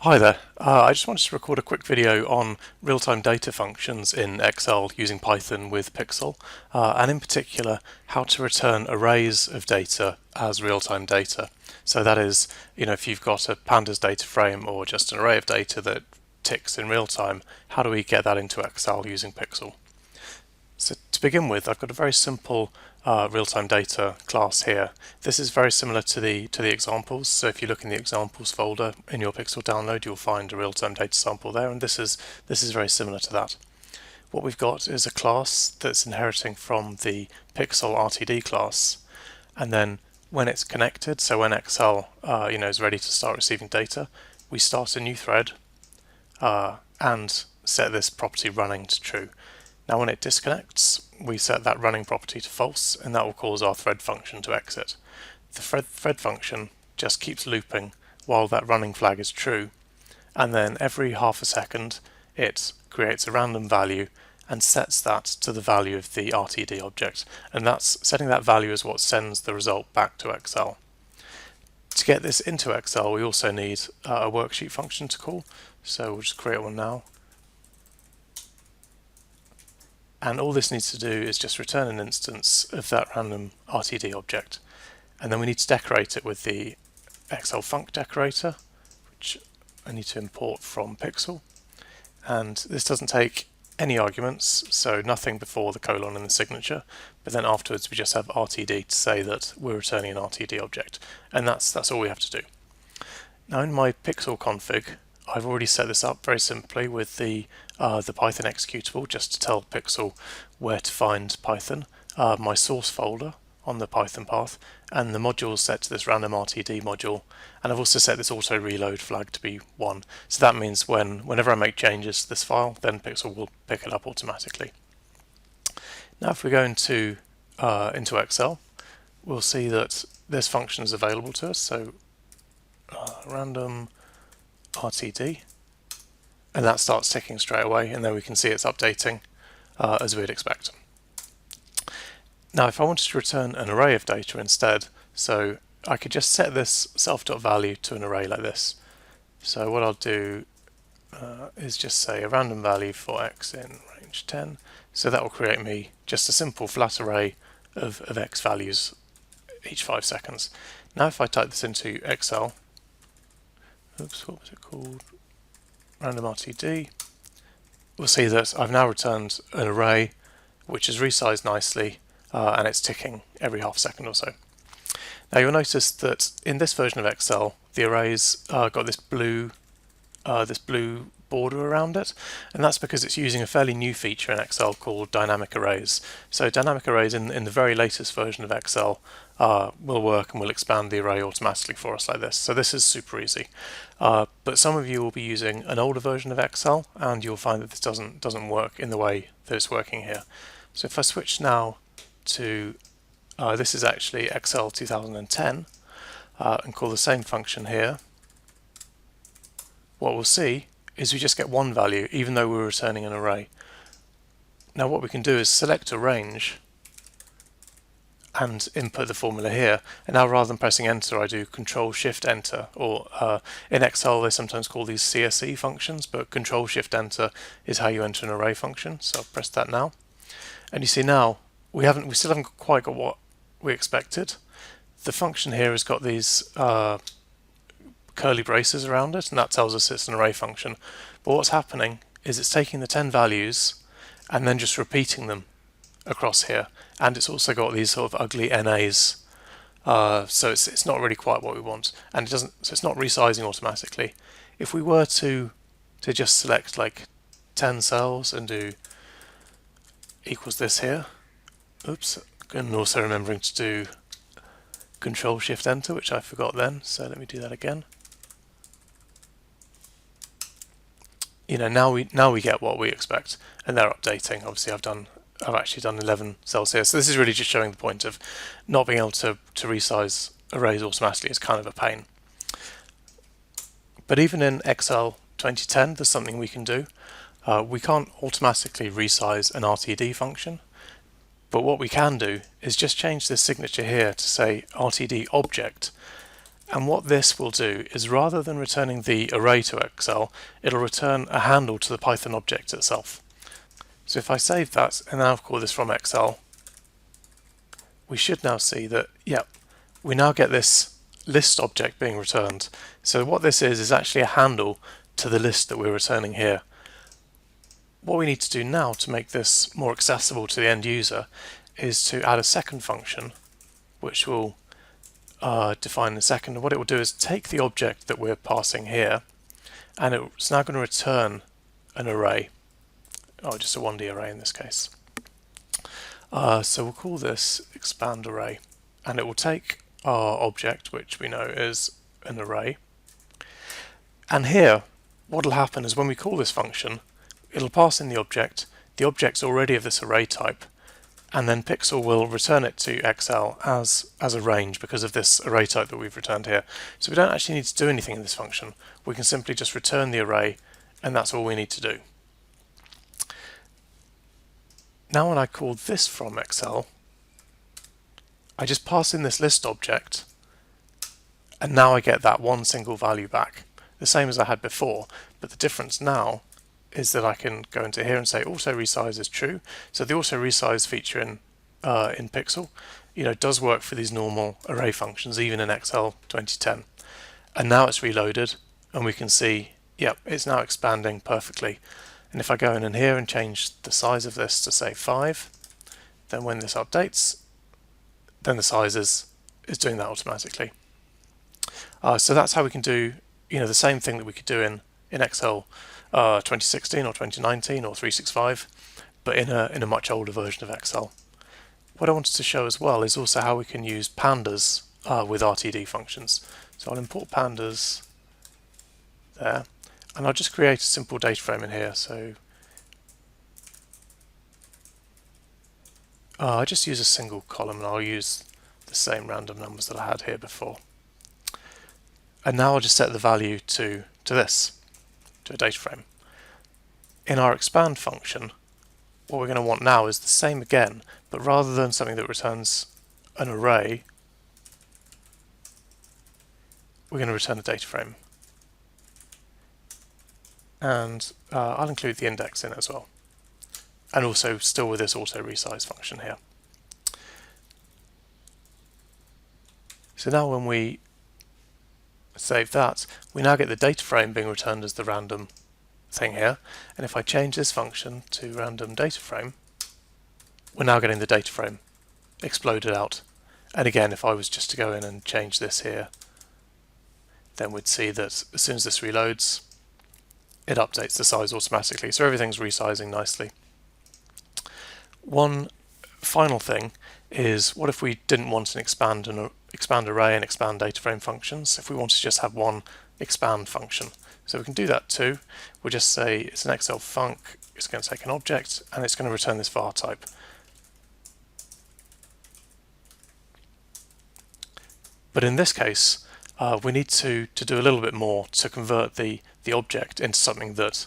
Hi there. I just wanted to record a quick video on real-time data functions in Excel using Python with Pixel, and in particular how to return arrays of data as real-time data. So that is, if you've got a Pandas data frame or just an array of data that ticks in real time, how do we get that into Excel using Pixel? So to begin with, I've got a very simple real-time data class here. This is very similar to the examples. So if you look in the examples folder in your Pixel download, you'll find a real-time data sample there, and this is very similar to that. What we've got is a class that's inheriting from the Pixel Rtd class, and then when it's connected, so when Excel is ready to start receiving data, we start a new thread and set this property running to true. Now when it disconnects, we set that running property to false, and that will cause our thread function to exit. The thread function just keeps looping while that running flag is true, and then every half a second it creates a random value and sets that to the value of the RTD object, and that's setting that value is what sends the result back to Excel. To get this into Excel, we also need a worksheet function to call, so we'll just create one now. And all this needs to do is just return an instance of that random RTD object. And then we need to decorate it with the Excel func decorator, which I need to import from Pixel. And this doesn't take any arguments, so nothing before the colon and the signature, but then afterwards we just have RTD to say that we're returning an RTD object. And that's all we have to do. Now in my Pixel config, I've already set this up very simply with the Python executable, just to tell Pixel where to find Python, my source folder on the Python path, and the module is set to this random RTD module, and I've also set this auto reload flag to be 1. So that means whenever I make changes to this file, then Pixel will pick it up automatically. Now if we go into Excel, we'll see that this function is available to us, so random RTD, and that starts ticking straight away, and then we can see it's updating as we'd expect. Now if I wanted to return an array of data instead, so I could just set this self.value to an array like this. So what I'll do is just say a random value for x in range 10, so that will create me just a simple flat array of x values each 5 seconds. Now if I type this into Excel, oops, what was it called? Random RTD. We'll see that I've now returned an array which is resized nicely and it's ticking every half second or so. Now you'll notice that in this version of Excel, the arrays got this blue border around it, and that's because it's using a fairly new feature in Excel called dynamic arrays. So dynamic arrays in the very latest version of Excel will work and will expand the array automatically for us like this. So this is super easy. But some of you will be using an older version of Excel, and you'll find that this doesn't work in the way that it's working here. So if I switch now to this is actually Excel 2010 and call the same function here, what we'll see is we just get one value even though we're returning an array. Now what we can do is select a range and input the formula here, and now rather than pressing enter I do Control-Shift-Enter, or in Excel they sometimes call these CSE functions, but Control-Shift-Enter is how you enter an array function. So I'll press that now, and you see now we still haven't quite got what we expected. The function here has got these curly braces around it, and that tells us it's an array function. But what's happening is it's taking the 10 values and then just repeating them across here, and it's also got these sort of ugly NAs, so it's not really quite what we want, and so it's not resizing automatically. If we were to just select like 10 cells and do equals this here, oops, and also remembering to do Control-Shift-Enter, which I forgot then, so let me do that again. Now we get what we expect, and they're updating. Obviously I've actually done 11 cells here, so this is really just showing the point of not being able to resize arrays automatically is kind of a pain. But even in Excel 2010 there's something we can do. We can't automatically resize an RTD function, but what we can do is just change this signature here to say RTD object, And what this will do is, rather than returning the array to Excel, it'll return a handle to the Python object itself. So if I save that and now call this from Excel, we should now see that, yep, we now get this list object being returned. So what this is actually a handle to the list that we're returning here. What we need to do now to make this more accessible to the end user is to add a second function, which we'll define in a second. And what it will do is take the object that we're passing here, and it's now going to return an array, just a 1D array in this case. So we'll call this expand array, and it will take our object, which we know is an array. And here, what will happen is when we call this function, it'll pass in the object's already of this array type, and then Pixel will return it to Excel as a range because of this array type that we've returned here. So we don't actually need to do anything in this function. We can simply just return the array, and that's all we need to do. Now when I call this from Excel, I just pass in this list object, and now I get that one single value back, the same as I had before, but the difference now is that I can go into here and say auto resize is true. So the auto resize feature in Pixel, does work for these normal array functions, even in Excel 2010. And now it's reloaded, and we can see, yep, it's now expanding perfectly. And if I go in here and change the size of this to say 5, then when this updates, then the size is doing that automatically. So that's how we can do, the same thing that we could do in Excel 2016 or 2019 or 365, but in a much older version of Excel. What I wanted to show as well is also how we can use Pandas with Rtd functions. So I'll import Pandas there, and I'll just create a simple data frame in here. So I just use a single column, and I'll use the same random numbers that I had here before. And now I'll just set the value to this, to a data frame. In our expand function, what we're going to want now is the same again, but rather than something that returns an array, we're going to return a data frame. And I'll include the index in as well. And also still with this auto resize function here. So now when we save that, we now get the data frame being returned as the random thing here. And if I change this function to random data frame, we're now getting the data frame exploded out. And again, if I was just to go in and change this here, then we'd see that as soon as this reloads, it updates the size automatically. So everything's resizing nicely. One final thing is, what if we didn't want an expand array and expand data frame functions? If we want to just have one expand function. So we can do that too. We'll just say it's an Excel func, it's going to take an object, and it's going to return this var type. But in this case, we need to do a little bit more to convert the object into something that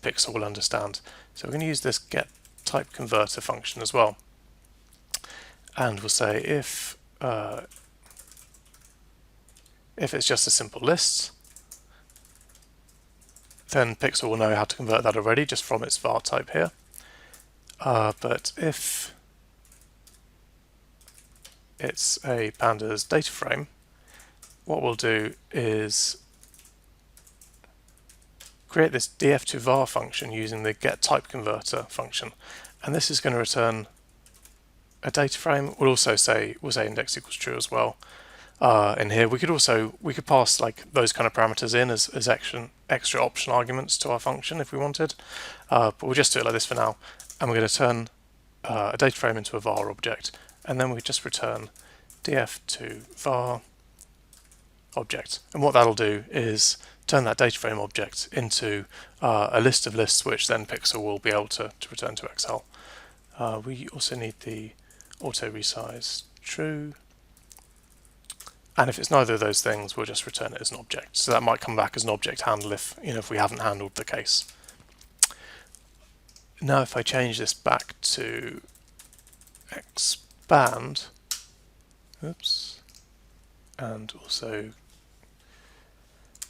Pixel will understand. So we're going to use this getTypeConverter function as well. And we'll say if it's just a simple list, then Pixel will know how to convert that already just from its var type here. But if it's a Pandas data frame, what we'll do is create this df to var function using the getTypeConverter function, and this is going to return a data frame. We'll say index equals true as well. In here, we could pass like those kind of parameters in as extra optional arguments to our function if we wanted, but we'll just do it like this for now. And we're going to turn a data frame into a var object, and then we just return df to var object. And what that'll do is turn that data frame object into a list of lists, which then Pixel will be able to return to Excel. We also need the auto resize true. And if it's neither of those things, we'll just return it as an object. So that might come back as an object handle if we haven't handled the case. Now if I change this back to expand, and also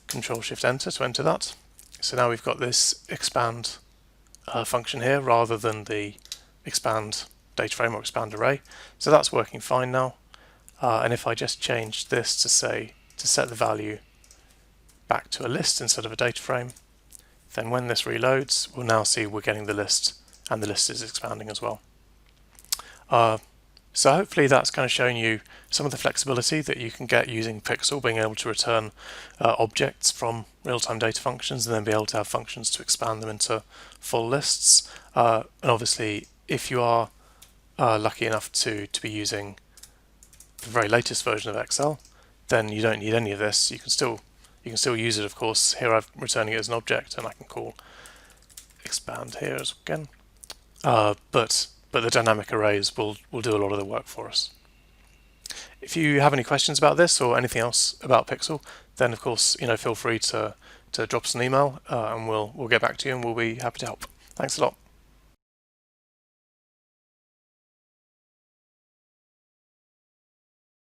Control-Shift-Enter to enter that. So now we've got this expand function here rather than the expand data frame or expand array. So that's working fine now. And if I just change this to say to set the value back to a list instead of a data frame, then when this reloads, we'll now see we're getting the list, and the list is expanding as well. So hopefully that's kind of shown you some of the flexibility that you can get using Pixel, being able to return objects from real-time data functions and then be able to have functions to expand them into full lists. And obviously, if you are lucky enough to be using the very latest version of Excel, then you don't need any of this. You can still use it, of course. Here I'm returning it as an object, and I can call expand here as again. But the dynamic arrays will do a lot of the work for us. If you have any questions about this or anything else about Pixel, then of course feel free to drop us an email, and we'll get back to you, and we'll be happy to help. Thanks a lot.